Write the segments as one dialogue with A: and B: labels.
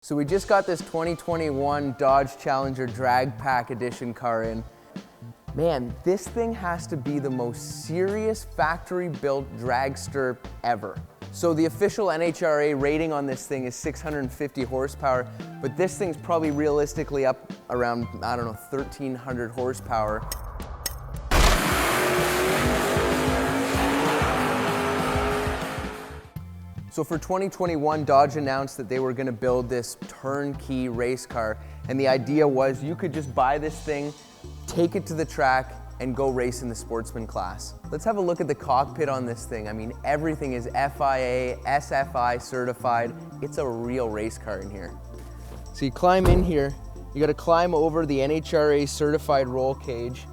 A: So we just got this 2021 Dodge Challenger Drag Pak edition car in. Man, this thing has to be the most serious factory-built dragster ever. So the official NHRA rating on this thing is 650 horsepower, but this thing's probably realistically up around, I don't know, 1,300 horsepower. So for 2021, Dodge announced that they were going to build this turnkey race car, and the idea was you could just buy this thing, take it to the track, and go race in the sportsman class. Let's have a look at the cockpit on this thing. I mean, everything is FIA, SFI certified. It's a real race car in here. So you climb in here, you got to climb over the NHRA certified roll cage.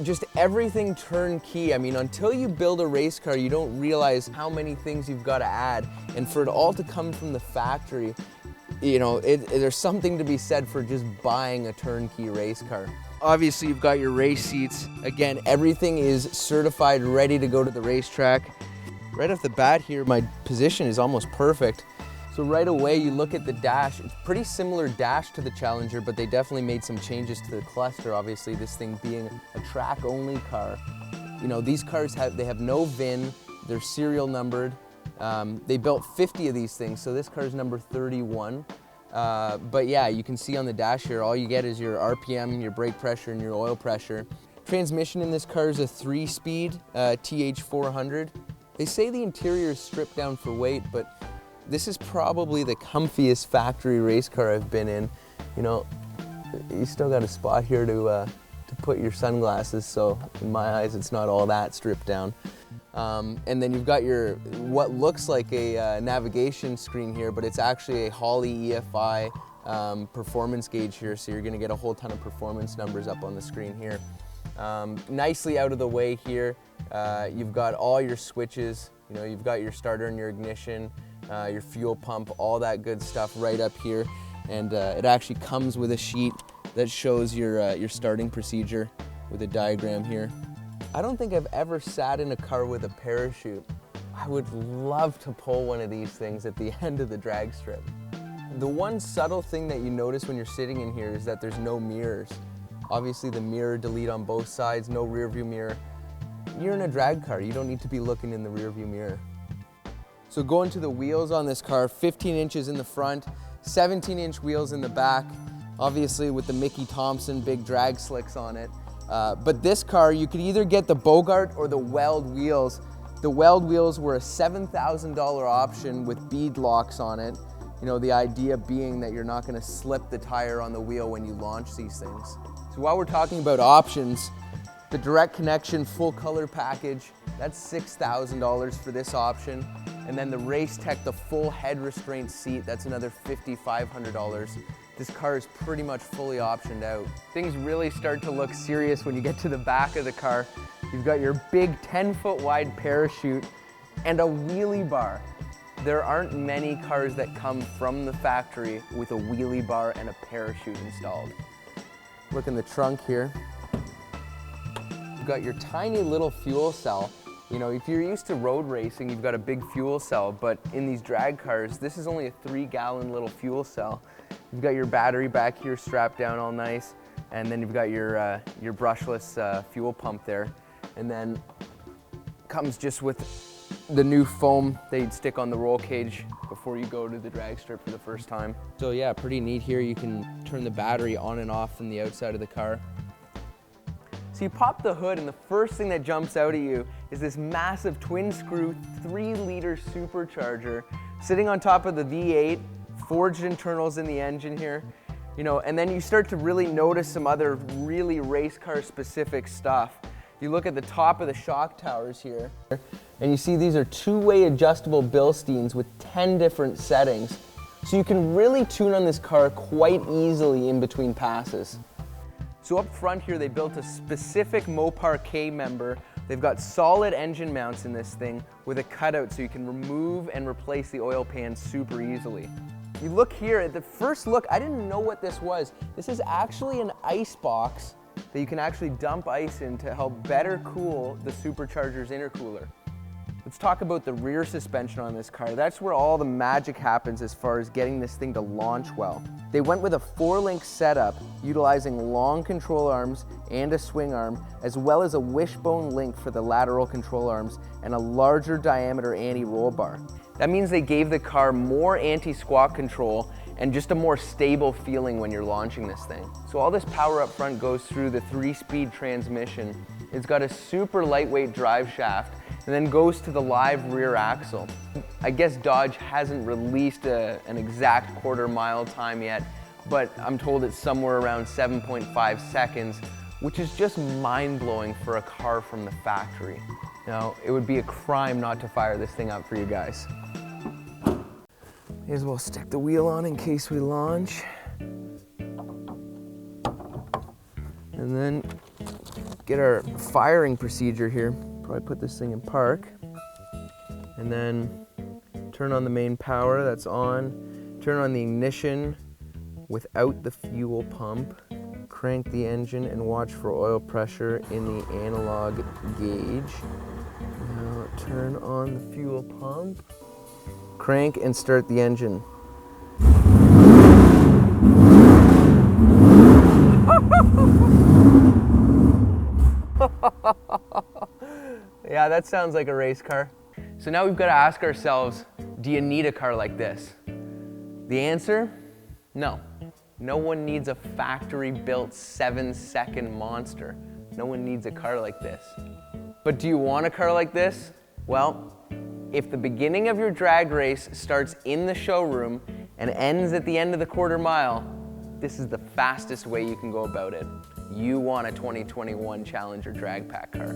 A: Just everything turnkey. I mean, until you build a race car, you don't realize how many things you've got to add. And for it all to come from the factory, you know, there's something to be said for just buying a turnkey race car. Obviously, you've got your race seats. Again, everything is certified, ready to go to the racetrack. Right off the bat here, my position is almost perfect. So right away, you look at the dash. It's pretty similar dash to the Challenger, but they definitely made some changes to the cluster. Obviously, this thing being a track-only car. You know, these cars have no VIN. They're serial numbered. They built 50 of these things, so this car is number 31. But yeah, you can see on the dash here, all you get is your RPM, your brake pressure, and your oil pressure. Transmission in this car is a 3-speed TH400. They say the interior is stripped down for weight, but this is probably the comfiest factory race car I've been in. You know, you still got a spot here to put your sunglasses, so in my eyes it's not all that stripped down. And then you've got your, what looks like a navigation screen here, but it's actually a Holley EFI performance gauge here, so you're gonna get a whole ton of performance numbers up on the screen here. Nicely out of the way here, you've got all your switches. You know, you've got your starter and your ignition, your fuel pump, all that good stuff right up here. And it actually comes with a sheet that shows your starting procedure with a diagram here. I don't think I've ever sat in a car with a parachute. I would love to pull one of these things at the end of the drag strip. The one subtle thing that you notice when you're sitting in here is that there's no mirrors. Obviously the mirror delete on both sides, no rear view mirror. You're in a drag car, you don't need to be looking in the rear view mirror. So going to the wheels on this car, 15 inches in the front, 17-inch wheels in the back, obviously with the Mickey Thompson big drag slicks on it. But this car, you could either get the Bogart or the Weld wheels. The Weld wheels were a $7,000 option with bead locks on it. You know, the idea being that you're not gonna slip the tire on the wheel when you launch these things. So while we're talking about options, the direct connection full color package, that's $6,000 for this option. And then the Racetech, the full head restraint seat, that's another $5,500. This car is pretty much fully optioned out. Things really start to look serious when you get to the back of the car. You've got your big 10-foot wide parachute and a wheelie bar. There aren't many cars that come from the factory with a wheelie bar and a parachute installed. Look in the trunk here. You've got your tiny little fuel cell. You know, if you're used to road racing, you've got a big fuel cell, but in these drag cars, this is only a 3-gallon little fuel cell. You've got your battery back here strapped down all nice, and then you've got your brushless fuel pump there. And then comes just with the new foam that you'd stick on the roll cage before you go to the drag strip for the first time. So yeah, pretty neat here. You can turn the battery on and off from the outside of the car. So you pop the hood and the first thing that jumps out at you is this massive twin screw 3-liter supercharger sitting on top of the V8, forged internals in the engine here. You know, and then you start to really notice some other really race car specific stuff. You look at the top of the shock towers here and you see these are 2-way adjustable Bilsteins with 10 different settings. So you can really tune on this car quite easily in between passes. So up front here, they built a specific Mopar K-member. They've got solid engine mounts in this thing with a cutout so you can remove and replace the oil pan super easily. You look here, at the first look, I didn't know what this was. This is actually an ice box that you can actually dump ice in to help better cool the Supercharger's intercooler. Let's talk about the rear suspension on this car. That's where all the magic happens as far as getting this thing to launch well. They went with a 4-link setup utilizing long control arms and a swing arm, as well as a wishbone link for the lateral control arms and a larger diameter anti-roll bar. That means they gave the car more anti-squat control and just a more stable feeling when you're launching this thing. So all this power up front goes through the 3-speed transmission. It's got a super lightweight drive shaft and then goes to the live rear axle. I guess Dodge hasn't released an exact quarter-mile time yet, but I'm told it's somewhere around 7.5 seconds, which is just mind-blowing for a car from the factory. Now, it would be a crime not to fire this thing up for you guys. May as well stick the wheel on in case we launch. And then get our firing procedure here. Probably put this thing in park. And then turn on the main power, that's on. Turn on the ignition without the fuel pump. Crank the engine and watch for oil pressure in the analog gauge. Now turn on the fuel pump. Crank and start the engine. Yeah, that sounds like a race car. So now we've got to ask ourselves, do you need a car like this? The answer? No. No one needs a factory-built 7-second monster. No one needs a car like this. But do you want a car like this? Well, if the beginning of your drag race starts in the showroom and ends at the end of the quarter mile, this is the fastest way you can go about it. You want a 2021 Challenger Drag Pak car.